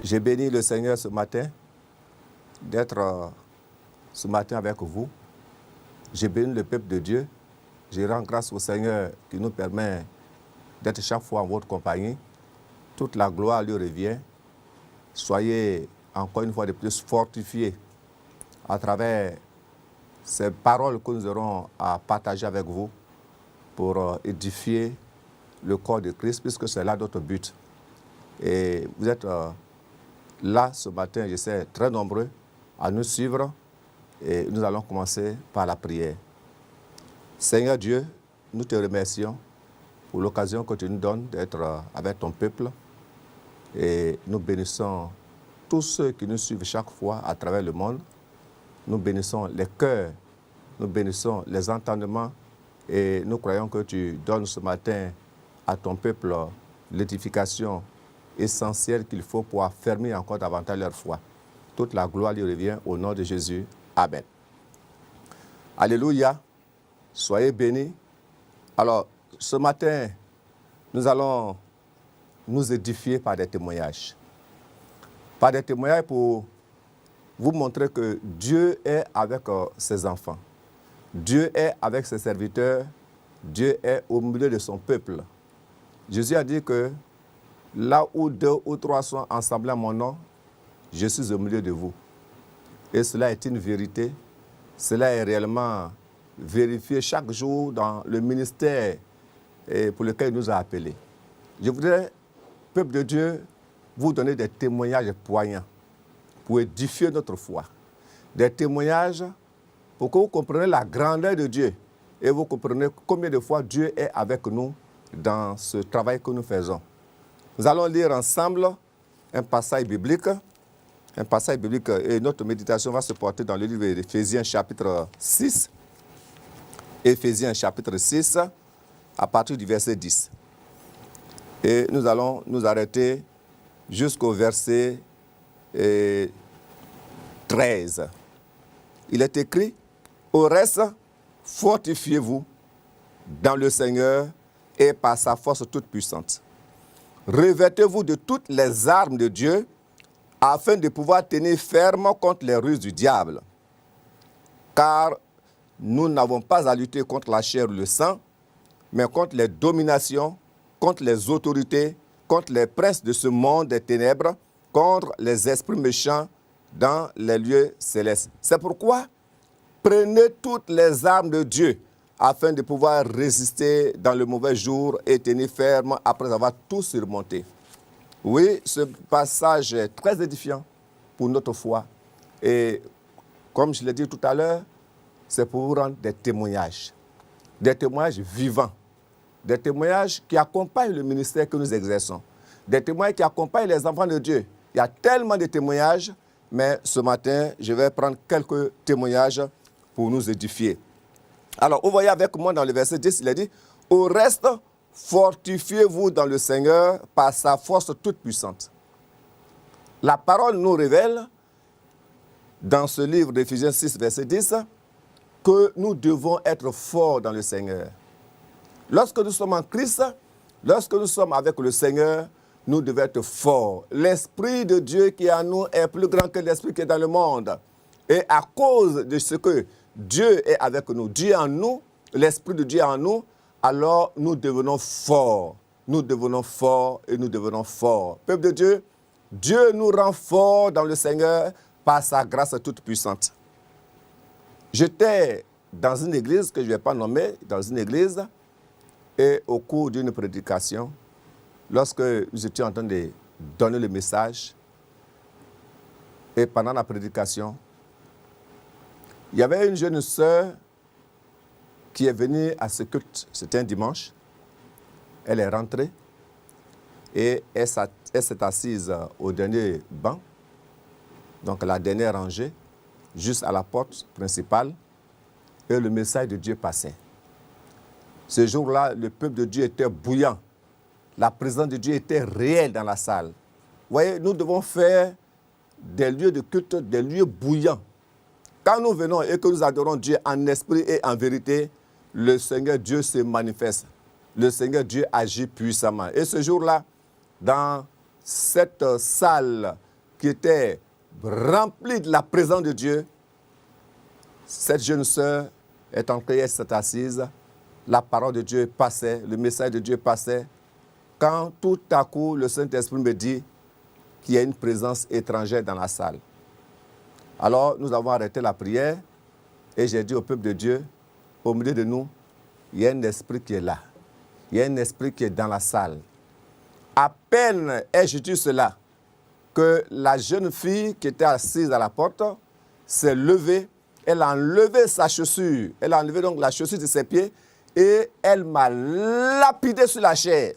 J'ai béni le Seigneur ce matin d'être ce matin avec vous. J'ai béni le peuple de Dieu. Je rends grâce au Seigneur qui nous permet d'être chaque fois en votre compagnie. Toute la gloire lui revient. Soyez encore une fois de plus fortifiés à travers ces paroles que nous aurons à partager avec vous pour édifier le corps de Christ, puisque c'est là notre but. Et vous êtes là ce matin, je sais, très nombreux à nous suivre. Et nous allons commencer par la prière. Seigneur Dieu, nous te remercions pour l'occasion que tu nous donnes d'être avec ton peuple. Et nous bénissons tous ceux qui nous suivent chaque fois à travers le monde. Nous bénissons les cœurs, nous bénissons les entendements. Et nous croyons que tu donnes ce matin à ton peuple l'édification essentielle qu'il faut pour affermir encore davantage leur foi. Toute la gloire lui revient au nom de Jésus. Amen. Alléluia. Soyez bénis. Alors, ce matin, nous allons nous édifier par des témoignages. Par des témoignages pour vous montrer que Dieu est avec ses enfants. Dieu est avec ses serviteurs. Dieu est au milieu de son peuple. Jésus a dit que là où 2 ou 3 sont ensemble à mon nom, je suis au milieu de vous. Et cela est une vérité. Cela est réellement vérifié chaque jour dans le ministère pour lequel il nous a appelés. Je voudrais, peuple de Dieu, vous donner des témoignages poignants pour édifier notre foi. Des témoignages pour que vous compreniez la grandeur de Dieu et vous comprenez combien de fois Dieu est avec nous dans ce travail que nous faisons. Nous allons lire ensemble un passage biblique. Et notre méditation va se porter dans le livre d'Éphésiens chapitre 6. Éphésiens chapitre 6, à partir du verset 10. Et nous allons nous arrêter jusqu'au verset 13. Il est écrit, « Au reste, fortifiez-vous dans le Seigneur et par sa force toute puissante. Revêtez-vous de toutes les armes de Dieu afin de pouvoir tenir ferme contre les ruses du diable. Car nous n'avons pas à lutter contre la chair ou le sang, mais contre les dominations, contre les autorités, contre les princes de ce monde des ténèbres, contre les esprits méchants dans les lieux célestes. C'est pourquoi prenez toutes les armes de Dieu afin de pouvoir résister dans le mauvais jour et tenir ferme après avoir tout surmonté. » Oui, ce passage est très édifiant pour notre foi. Et comme je l'ai dit tout à l'heure, c'est pour vous rendre des témoignages vivants, des témoignages qui accompagnent le ministère que nous exerçons, des témoignages qui accompagnent les enfants de Dieu. Il y a tellement de témoignages, mais ce matin, je vais prendre quelques témoignages pour nous édifier. Alors, vous voyez avec moi dans le verset 10, il est dit, « Au reste, fortifiez-vous dans le Seigneur par sa force toute puissante. » La parole nous révèle, dans ce livre d'Éphésiens 6, verset 10, que nous devons être forts dans le Seigneur. Lorsque nous sommes en Christ, lorsque nous sommes avec le Seigneur, nous devons être forts. L'Esprit de Dieu qui est en nous est plus grand que l'Esprit qui est dans le monde. Et à cause de ce que Dieu est avec nous, Dieu est en nous, l'Esprit de Dieu est en nous, alors nous devenons forts. Nous devenons forts et nous devenons forts. Peuple de Dieu, Dieu nous rend forts dans le Seigneur par sa grâce toute puissante. J'étais dans une église que je ne vais pas nommer, dans une église, et au cours d'une prédication, lorsque nous étions en train de donner le message, et pendant la prédication, il y avait une jeune sœur qui est venue à ce culte, c'était un dimanche. Elle est rentrée et elle s'est assise au dernier banc, donc la dernière rangée, juste à la porte principale, et le message de Dieu passait. Ce jour-là, le peuple de Dieu était bouillant. La présence de Dieu était réelle dans la salle. Vous voyez, nous devons faire des lieux de culte, des lieux bouillants. Quand nous venons et que nous adorons Dieu en esprit et en vérité, le Seigneur Dieu se manifeste. Le Seigneur Dieu agit puissamment. Et ce jour-là, dans cette salle qui était remplie de la présence de Dieu, cette jeune sœur est entrée, elle s'est assise, la parole de Dieu passait, le message de Dieu passait, quand tout à coup le Saint-Esprit me dit qu'il y a une présence étrangère dans la salle. Alors nous avons arrêté la prière et j'ai dit au peuple de Dieu, au milieu de nous, il y a un esprit qui est là. Il y a un esprit qui est dans la salle. À peine ai-je dit cela que la jeune fille qui était assise à la porte s'est levée, elle a enlevé sa chaussure, elle a enlevé donc la chaussure de ses pieds et elle m'a lapidé sur la chair.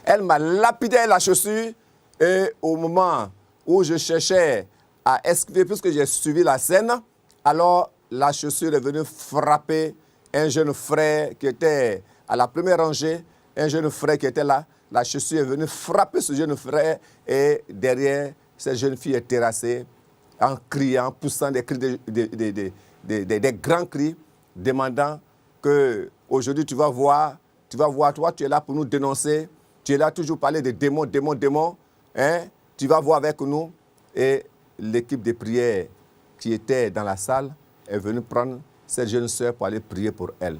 Elle m'a lapidé la chaussure et au moment où je cherchais à esquiver, puisque j'ai suivi la scène, alors la chaussure est venue frapper un jeune frère qui était à la première rangée, un jeune frère qui était là. La chaussure est venue frapper ce jeune frère et derrière, cette jeune fille est terrassée en criant, poussant des cris, des grands cris, demandant que aujourd'hui tu vas voir, toi tu es là pour nous dénoncer, tu es là toujours parler de démons, hein? Tu vas voir avec nous. Et l'équipe de prière qui était dans la salle est venue prendre cette jeune sœur pour aller prier pour elle.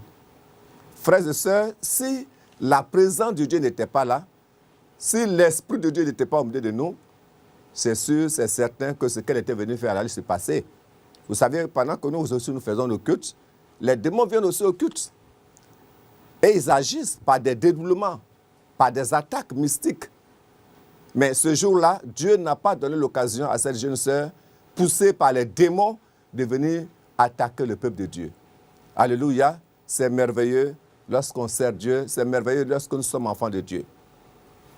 Frères et sœurs, si la présence de Dieu n'était pas là, si l'Esprit de Dieu n'était pas au milieu de nous, c'est sûr, c'est certain que ce qu'elle était venue faire allait se passer. Vous savez, pendant que nous aussi nous faisons le culte, les démons viennent aussi au culte. Et ils agissent par des dédoublements, par des attaques mystiques. Mais ce jour-là, Dieu n'a pas donné l'occasion à cette jeune sœur, poussée par les démons, de venir attaquer le peuple de Dieu. Alléluia, c'est merveilleux lorsqu'on sert Dieu, c'est merveilleux lorsque nous sommes enfants de Dieu.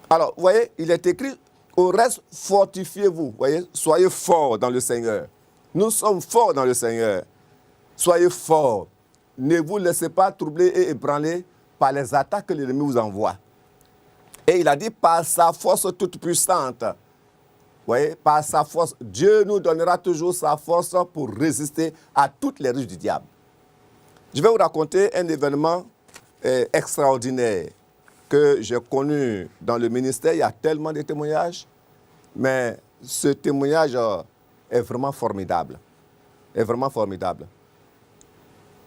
Alors, vous voyez, il est écrit, au reste, fortifiez-vous, voyez, soyez forts dans le Seigneur. Nous sommes forts dans le Seigneur. Soyez forts. Ne vous laissez pas troubler et ébranler par les attaques que l'ennemi vous envoie. Et il a dit, par sa force toute puissante. Vous voyez, par sa force, Dieu nous donnera toujours sa force pour résister à toutes les ruses du diable. Je vais vous raconter un événement extraordinaire que j'ai connu dans le ministère. Il y a tellement de témoignages, mais ce témoignage est vraiment formidable. Est vraiment formidable.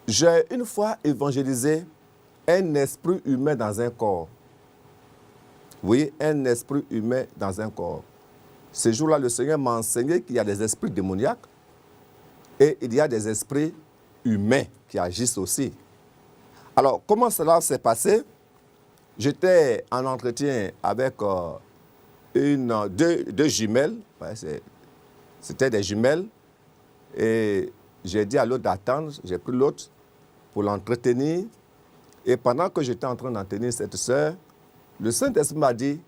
J'ai une fois évangélisé un esprit humain dans un corps. Oui, un esprit humain dans un corps. Ce jour-là, le Seigneur m'a enseigné qu'il y a des esprits démoniaques et il y a des esprits humains qui agissent aussi. Alors, comment cela s'est passé? J'étais en entretien avec deux jumelles. Ouais, c'était des jumelles. Et j'ai dit à l'autre d'attendre. J'ai pris l'autre pour l'entretenir. Et pendant que j'étais en train d'entretenir cette sœur, le Saint-Esprit m'a dit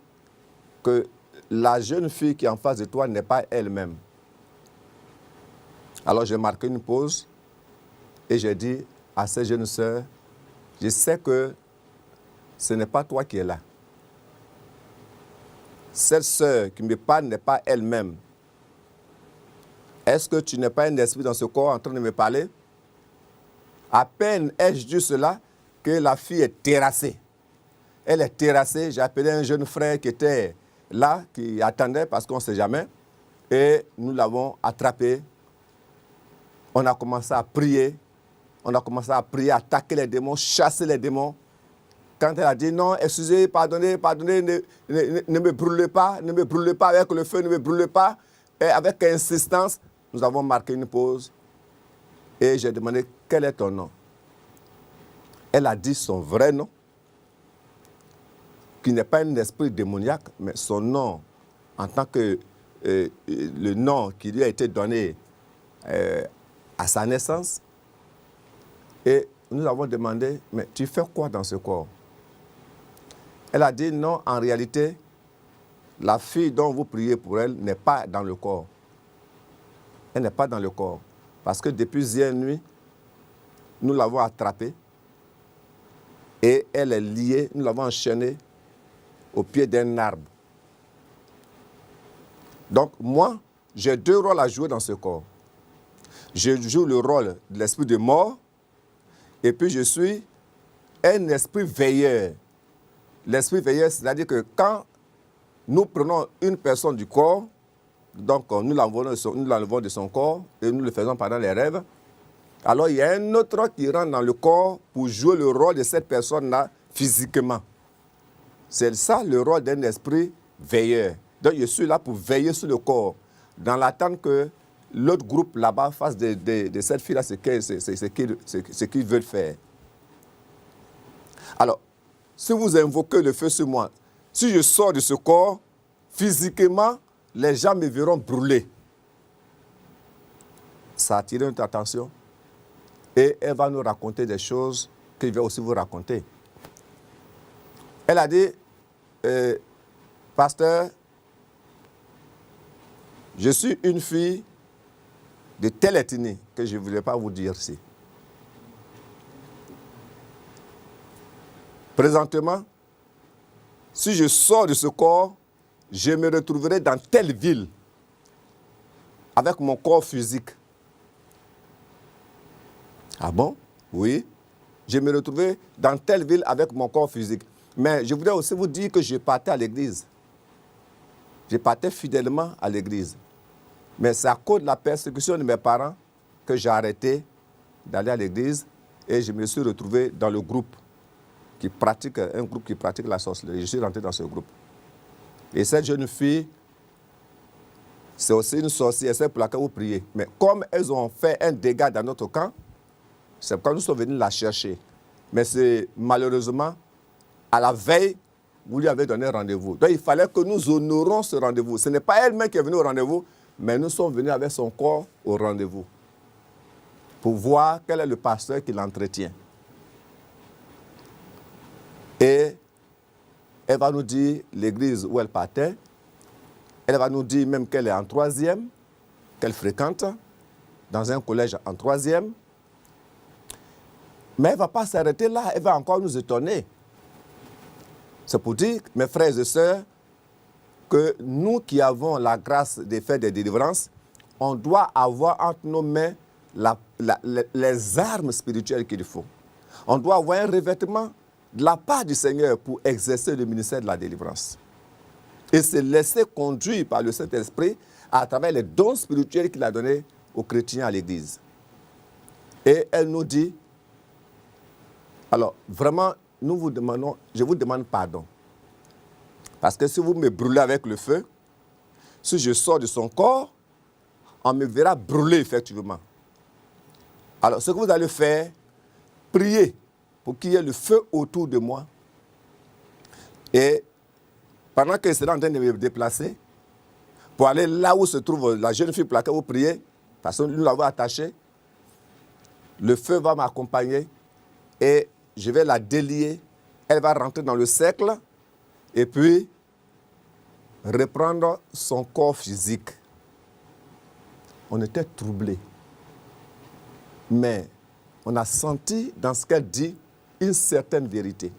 que la jeune fille qui est en face de toi n'est pas elle-même. Alors j'ai marqué une pause et j'ai dit à cette jeune sœur, je sais que ce n'est pas toi qui es là. Cette sœur qui me parle n'est pas elle-même. Est-ce que tu n'es pas un esprit dans ce corps en train de me parler? À peine ai-je dit cela que la fille est terrassée. Elle est terrassée. J'ai appelé un jeune frère qui était là, qui attendait parce qu'on ne sait jamais. Et nous l'avons attrapée. On a commencé à prier. On a commencé à prier, attaquer les démons, chasser les démons. Quand elle a dit non, excusez, pardonnez, ne me brûlez pas avec le feu, ne me brûlez pas. Et avec insistance, nous avons marqué une pause. Et j'ai demandé, quel est ton nom? Elle a dit son vrai nom, qui n'est pas un esprit démoniaque, mais son nom, en tant que le nom qui lui a été donné à sa naissance. Et nous avons demandé, mais tu fais quoi dans ce corps? Elle a dit, non, en réalité, la fille dont vous priez pour elle n'est pas dans le corps. Elle n'est pas dans le corps. Parce que depuis hier nuit, nous l'avons attrapée et elle est liée, nous l'avons enchaînée au pied d'un arbre. Donc moi, j'ai deux rôles à jouer dans ce corps. Je joue le rôle de l'esprit de mort et puis je suis un esprit veilleur. L'esprit veilleur, c'est-à-dire que quand nous prenons une personne du corps, Donc, nous l'enlevons de son corps et nous le faisons pendant les rêves. Alors, il y a un autre qui rentre dans le corps pour jouer le rôle de cette personne-là physiquement. C'est ça le rôle d'un esprit veilleur. Donc, je suis là pour veiller sur le corps, dans l'attente que l'autre groupe là-bas fasse de cette fille-là ce qu'ils veulent faire. Alors, si vous invoquez le feu sur moi, si je sors de ce corps, physiquement, les gens me verront brûler. Ça attire notre attention. Et elle va nous raconter des choses qu'il va aussi vous raconter. Elle a dit, pasteur, je suis une fille de telle ethnie que je ne voulais pas vous dire ici. Présentement, si je sors de ce corps, je me retrouverai dans telle ville avec mon corps physique. Ah bon? Oui. Je me retrouverai dans telle ville avec mon corps physique. Mais je voudrais aussi vous dire que je partais à l'église. Je partais fidèlement à l'église. Mais c'est à cause de la persécution de mes parents que j'ai arrêté d'aller à l'église et je me suis retrouvé dans le groupe un groupe qui pratique la sorcellerie. Je suis rentré dans ce groupe. Et cette jeune fille, c'est aussi une sorcière, c'est pour laquelle vous priez. Mais comme elles ont fait un dégât dans notre camp, c'est pourquoi nous sommes venus la chercher. Mais c'est malheureusement, à la veille, vous lui avez donné rendez-vous. Donc il fallait que nous honorions ce rendez-vous. Ce n'est pas elle-même qui est venue au rendez-vous, mais nous sommes venus avec son corps au rendez-vous. Pour voir quel est le pasteur qui l'entretient. Et elle va nous dire l'église où elle partait. Elle va nous dire même qu'elle est en 3e, qu'elle fréquente dans un collège en 3e. Mais elle ne va pas s'arrêter là, elle va encore nous étonner. C'est pour dire, mes frères et sœurs, que nous qui avons la grâce de faire des délivrances, on doit avoir entre nos mains les armes spirituelles qu'il faut. On doit avoir un revêtement de la part du Seigneur pour exercer le ministère de la délivrance. Et se laisser conduire par le Saint-Esprit à travers les dons spirituels qu'il a donnés aux chrétiens à l'Église. Et elle nous dit, alors vraiment, je vous demande pardon. Parce que si vous me brûlez avec le feu, si je sors de son corps, on me verra brûler effectivement. Alors ce que vous allez faire, priez pour qu'il y ait le feu autour de moi. Et pendant que je serai en train de me déplacer, pour aller là où se trouve la jeune fille pour laquelle vous priez, parce que nous l'avons attachée, le feu va m'accompagner et je vais la délier. Elle va rentrer dans le cercle et puis reprendre son corps physique. On était troublés. Mais on a senti dans ce qu'elle dit une certaine vérité.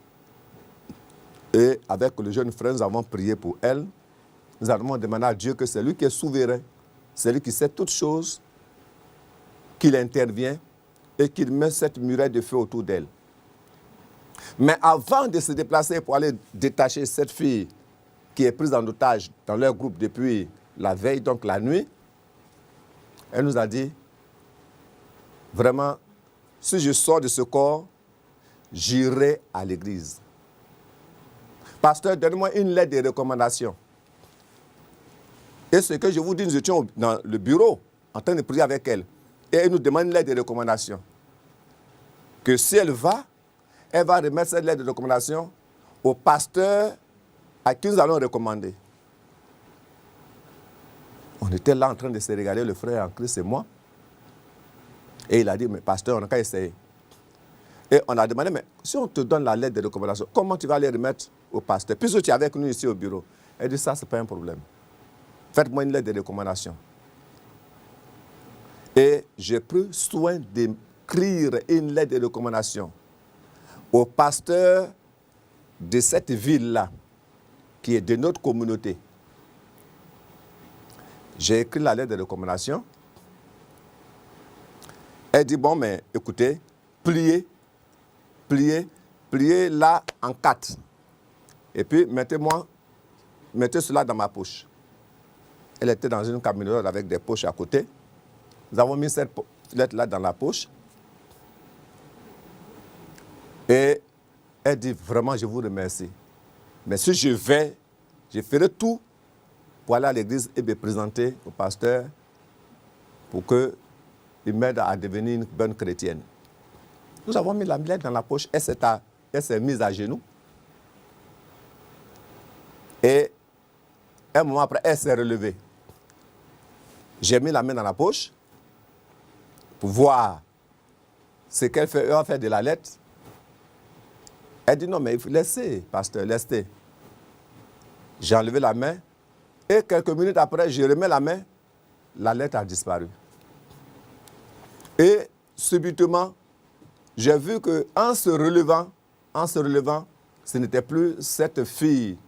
Et avec le jeune frère, nous avons prié pour elle. Nous avons demandé à Dieu que c'est lui qui est souverain, c'est lui qui sait toutes choses, qu'il intervient et qu'il met cette muraille de feu autour d'elle. Mais avant de se déplacer pour aller détacher cette fille qui est prise en otage dans leur groupe depuis la veille, donc la nuit, elle nous a dit, vraiment, si je sors de ce corps, j'irai à l'église. Pasteur, donne-moi une lettre de recommandation. Et ce que je vous dis, nous étions dans le bureau, en train de prier avec elle. Et elle nous demande une lettre de recommandation. Que si elle va remettre cette lettre de recommandation au pasteur à qui nous allons recommander. On était là en train de se regarder, le frère en Christ et moi. Et il a dit, mais pasteur, on n'a qu'à essayer. Et on a demandé, mais si on te donne la lettre de recommandation, comment tu vas les remettre au pasteur? Puisque tu es avec nous ici au bureau. Elle dit, ça, ce n'est pas un problème. Faites-moi une lettre de recommandation. Et j'ai pris soin d'écrire une lettre de recommandation au pasteur de cette ville-là, qui est de notre communauté. J'ai écrit la lettre de recommandation. Elle dit, bon, mais écoutez, pliez là en 4. Et puis, mettez cela dans ma poche. Elle était dans une camionnette avec des poches à côté. Nous avons mis cette lettre-là dans la poche. Et elle dit, vraiment, je vous remercie. Mais si je vais, je ferai tout pour aller à l'église et me présenter au pasteur pour qu'il m'aide à devenir une bonne chrétienne. Nous avons mis la lettre dans la poche. Elle s'est mise à genoux. Et un moment après, elle s'est relevée. J'ai mis la main dans la poche pour voir ce qu'elle fait. Elle a fait de la lettre. Elle dit non, mais il faut laisser, pasteur, laissez. J'ai enlevé la main et quelques minutes après, je remets la main. La lettre a disparu. Et subitement, j'ai vu qu'en se relevant, ce n'était plus cette fille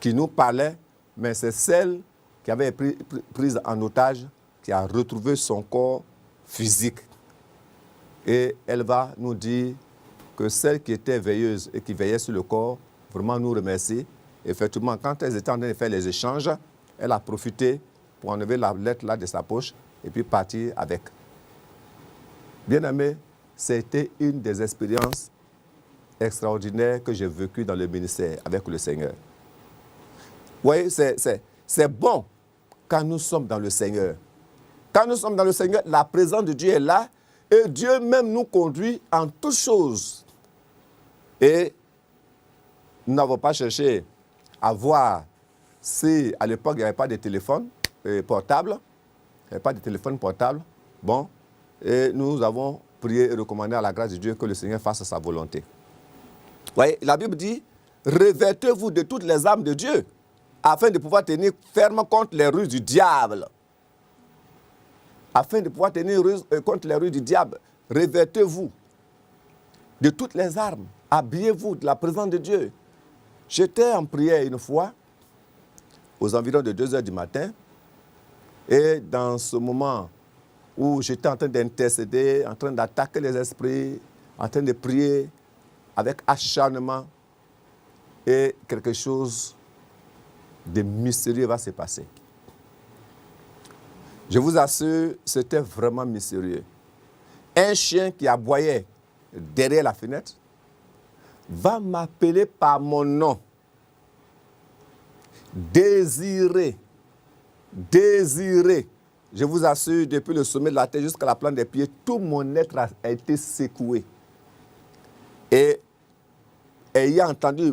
qui nous parlait, mais c'est celle qui avait été prise en otage, qui a retrouvé son corps physique. Et elle va nous dire que celle qui était veilleuse et qui veillait sur le corps, vraiment nous remercie. Effectivement, quand elles étaient en train de faire les échanges, elle a profité pour enlever la lettre là de sa poche et puis partir avec. Bien aimé, c'était une des expériences extraordinaires que j'ai vécues dans le ministère avec le Seigneur. Vous voyez, c'est bon quand nous sommes dans le Seigneur. Quand nous sommes dans le Seigneur, la présence de Dieu est là et Dieu même nous conduit en toutes choses. Et nous n'avons pas cherché à voir si à l'époque il n'y avait pas de téléphone portable. Il n'y avait pas de téléphone portable. Bon, et nous avons prié et recommandé à la grâce de Dieu que le Seigneur fasse sa volonté. Vous voyez, la Bible dit, revêtez-vous de toutes les armes de Dieu, afin de pouvoir tenir ferme contre les ruses du diable. Afin de pouvoir tenir contre les ruses du diable, revêtez-vous de toutes les armes. Habillez-vous de la présence de Dieu. J'étais en prière une fois, aux environs de 2 heures du matin, et dans ce moment où j'étais en train d'intercéder, en train d'attaquer les esprits, en train de prier avec acharnement, et quelque chose de mystérieux va se passer. Je vous assure, c'était vraiment mystérieux. Un chien qui aboyait derrière la fenêtre va m'appeler par mon nom. Désiré. Désiré. Je vous assure, depuis le sommet de la tête jusqu'à la plante des pieds, tout mon être a été secoué. Et ayant entendu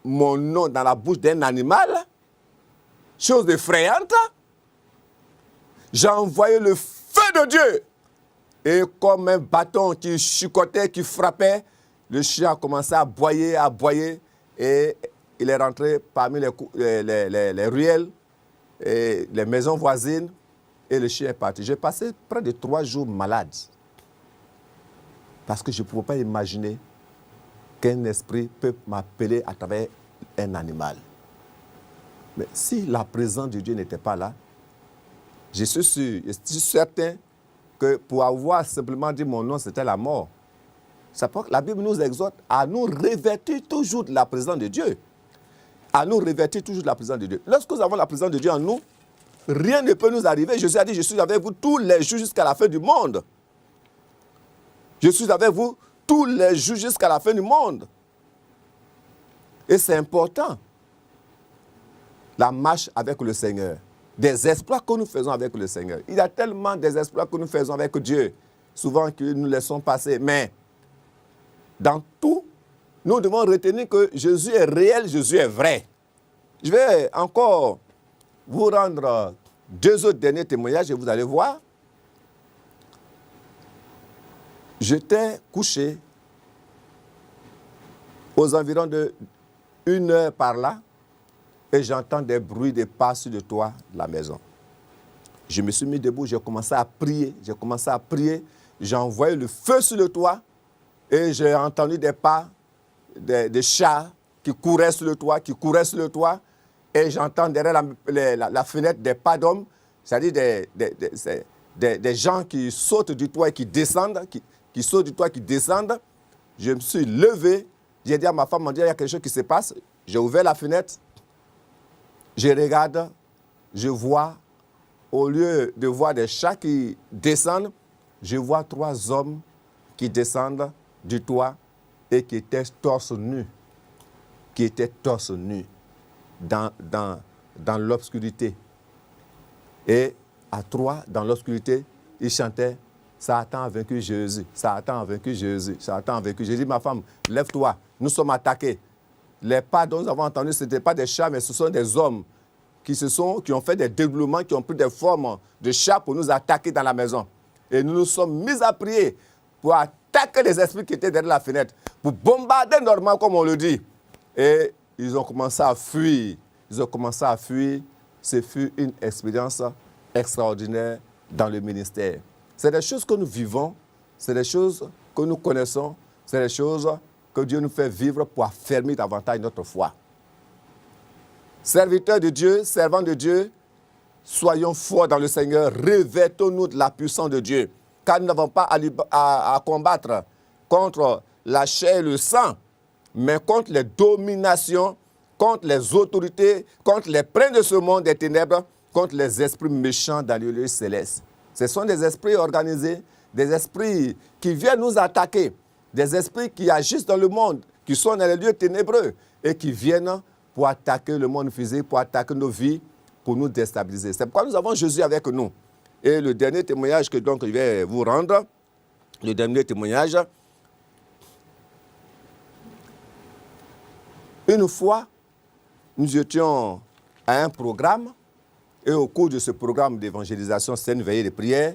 mon nom dans la bouche d'un animal, chose effrayante, j'ai envoyé le feu de Dieu. Et comme un bâton qui chicotait, qui frappait, le chien a commencé à aboyer, et il est rentré parmi les ruelles, et les maisons voisines, et le chien est parti. J'ai passé près de 3 jours malade, parce que je ne pouvais pas imaginer qu'un esprit peut m'appeler à travers un animal. Mais si la présence de Dieu n'était pas là, je suis certain que pour avoir simplement dit mon nom, c'était la mort. La Bible nous exhorte à nous revêtir toujours de la présence de Dieu. À nous revêtir toujours de la présence de Dieu. Lorsque nous avons la présence de Dieu en nous, rien ne peut nous arriver. Jésus a dit, je suis avec vous tous les jours jusqu'à la fin du monde. Je suis avec vous tous les jours jusqu'à la fin du monde. Et c'est important. La marche avec le Seigneur. Des exploits que nous faisons avec le Seigneur. Il y a tellement des exploits que nous faisons avec Dieu. Souvent que nous laissons passer. Mais dans tout, nous devons retenir que Jésus est réel, Jésus est vrai. Je vais encore vous rendre 2 autres derniers témoignages et vous allez voir. J'étais couché aux environs de 1 heure par là et j'entends des bruits de pas sur le toit de la maison. Je me suis mis debout, j'ai commencé à prier, j'ai envoyé le feu sur le toit et j'ai entendu des pas, des chats qui couraient sur le toit, et j'entends derrière la fenêtre des pas d'hommes, c'est-à-dire des gens qui sautent du toit et qui descendent, qui sautent du toit et qui descendent. Je me suis levé, j'ai dit à ma femme, il y a quelque chose qui se passe. J'ai ouvert la fenêtre, je regarde, je vois, au lieu de voir des chats qui descendent, je vois 3 hommes qui descendent du toit et qui étaient torse nu. Qui étaient torse nu dans l'obscurité. Et à 3, dans l'obscurité, ils chantaient « Satan a vaincu Jésus, Satan a vaincu Jésus, Satan a vaincu Jésus ». J'ai dit « Ma femme, lève-toi, nous sommes attaqués ». Les pas dont nous avons entendu, ce n'étaient pas des chats, mais ce sont des hommes qui ont fait des développements, qui ont pris des formes de chats pour nous attaquer dans la maison. Et nous nous sommes mis à prier pour attaquer les esprits qui étaient derrière la fenêtre, pour bombarder normalement, comme on le dit. Et ils ont commencé à fuir. Ils ont commencé à fuir. Ce fut une expérience extraordinaire dans le ministère. C'est des choses que nous vivons, c'est des choses que nous connaissons, c'est des choses que Dieu nous fait vivre pour affermir davantage notre foi. Serviteurs de Dieu, servants de Dieu, soyons forts dans le Seigneur, revêtons-nous de la puissance de Dieu, car nous n'avons pas à combattre contre la chair et le sang, mais contre les dominations, contre les autorités, contre les princes de ce monde des ténèbres, contre les esprits méchants dans les lieux célestes. Ce sont des esprits organisés, des esprits qui viennent nous attaquer, des esprits qui agissent dans le monde, qui sont dans les lieux ténébreux et qui viennent pour attaquer le monde physique, pour attaquer nos vies, pour nous déstabiliser. C'est pourquoi nous avons Jésus avec nous. Et le dernier témoignage que donc je vais vous rendre, le dernier témoignage, une fois, nous étions à un programme, et au cours de ce programme d'évangélisation, c'est une veillée de prière,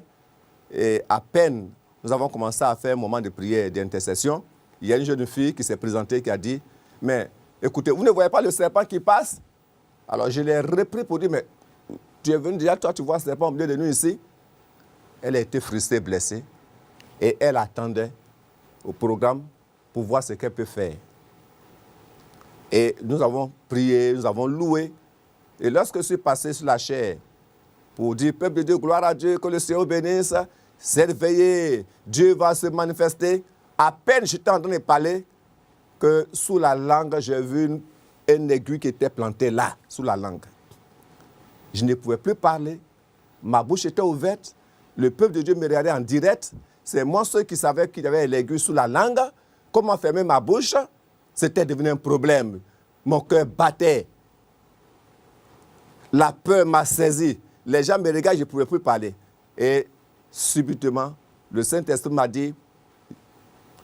et à peine nous avons commencé à faire un moment de prière et d'intercession, il y a une jeune fille qui s'est présentée qui a dit, mais écoutez, vous ne voyez pas le serpent qui passe? Alors je l'ai repris pour dire, mais tu es venu déjà, toi tu vois le serpent au milieu de nous ici? Elle a été frustrée, blessée, et elle attendait au programme pour voir ce qu'elle peut faire. Et nous avons prié, nous avons loué. Et lorsque je suis passé sur la chair pour dire, peuple de Dieu, gloire à Dieu, que le Seigneur bénisse, cette veillée, Dieu va se manifester. À peine j'étais en train de parler que sous la langue, j'ai vu une aiguille qui était plantée là, sous la langue. Je ne pouvais plus parler. Ma bouche était ouverte. Le peuple de Dieu me regardait en direct. C'est moi ceux qui savaient qu'il y avait l'aiguille sous la langue. Comment fermer ma bouche? C'était devenu un problème. Mon cœur battait. La peur m'a saisi. Les gens me regardaient, je ne pouvais plus parler. Et subitement, le Saint-Esprit m'a dit,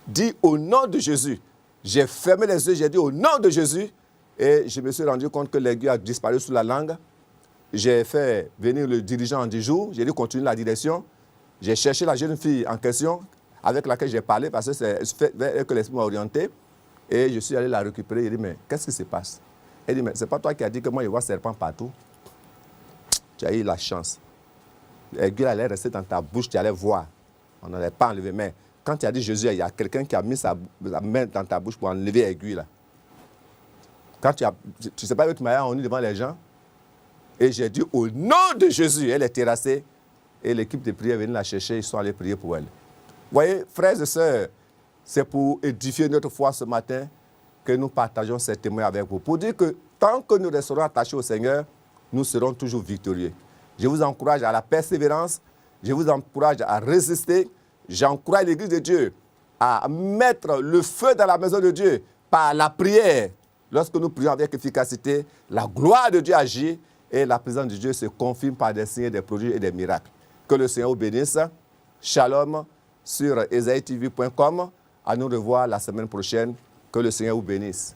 dis au nom de Jésus. J'ai fermé les yeux, j'ai dit au nom de Jésus. Et je me suis rendu compte que l'aiguille a disparu sous la langue. J'ai fait venir le dirigeant en 10 jours. J'ai dit continue la direction. J'ai cherché la jeune fille en question avec laquelle j'ai parlé parce que c'est vers elle que l'esprit m'a orienté. Et je suis allé la récupérer. Il dit, mais qu'est-ce qui se passe? Elle dit, mais c'est pas toi qui as dit que moi je vois serpent partout. Tu as eu la chance. L'aiguille allait rester dans ta bouche, tu allais voir. On n'allait pas enlever. Mais quand tu as dit Jésus, il y a quelqu'un qui a mis sa main dans ta bouche pour enlever l'aiguille là. Quand tu ne sais pas où tu m'as honné devant les gens. Et j'ai dit au nom de Jésus, elle est terrassée. Et l'équipe de prière est venue la chercher, ils sont allés prier pour elle. Vous voyez, frères et sœurs, c'est pour édifier notre foi ce matin que nous partageons ces témoins avec vous. Pour dire que tant que nous resterons attachés au Seigneur, nous serons toujours victorieux. Je vous encourage à la persévérance, je vous encourage à résister, j'encourage l'Église de Dieu à mettre le feu dans la maison de Dieu par la prière. Lorsque nous prions avec efficacité, la gloire de Dieu agit et la présence de Dieu se confirme par des signes, des prodiges et des miracles. Que le Seigneur vous bénisse. Shalom sur esaïtv.com. À nous revoir la semaine prochaine. Que le Seigneur vous bénisse.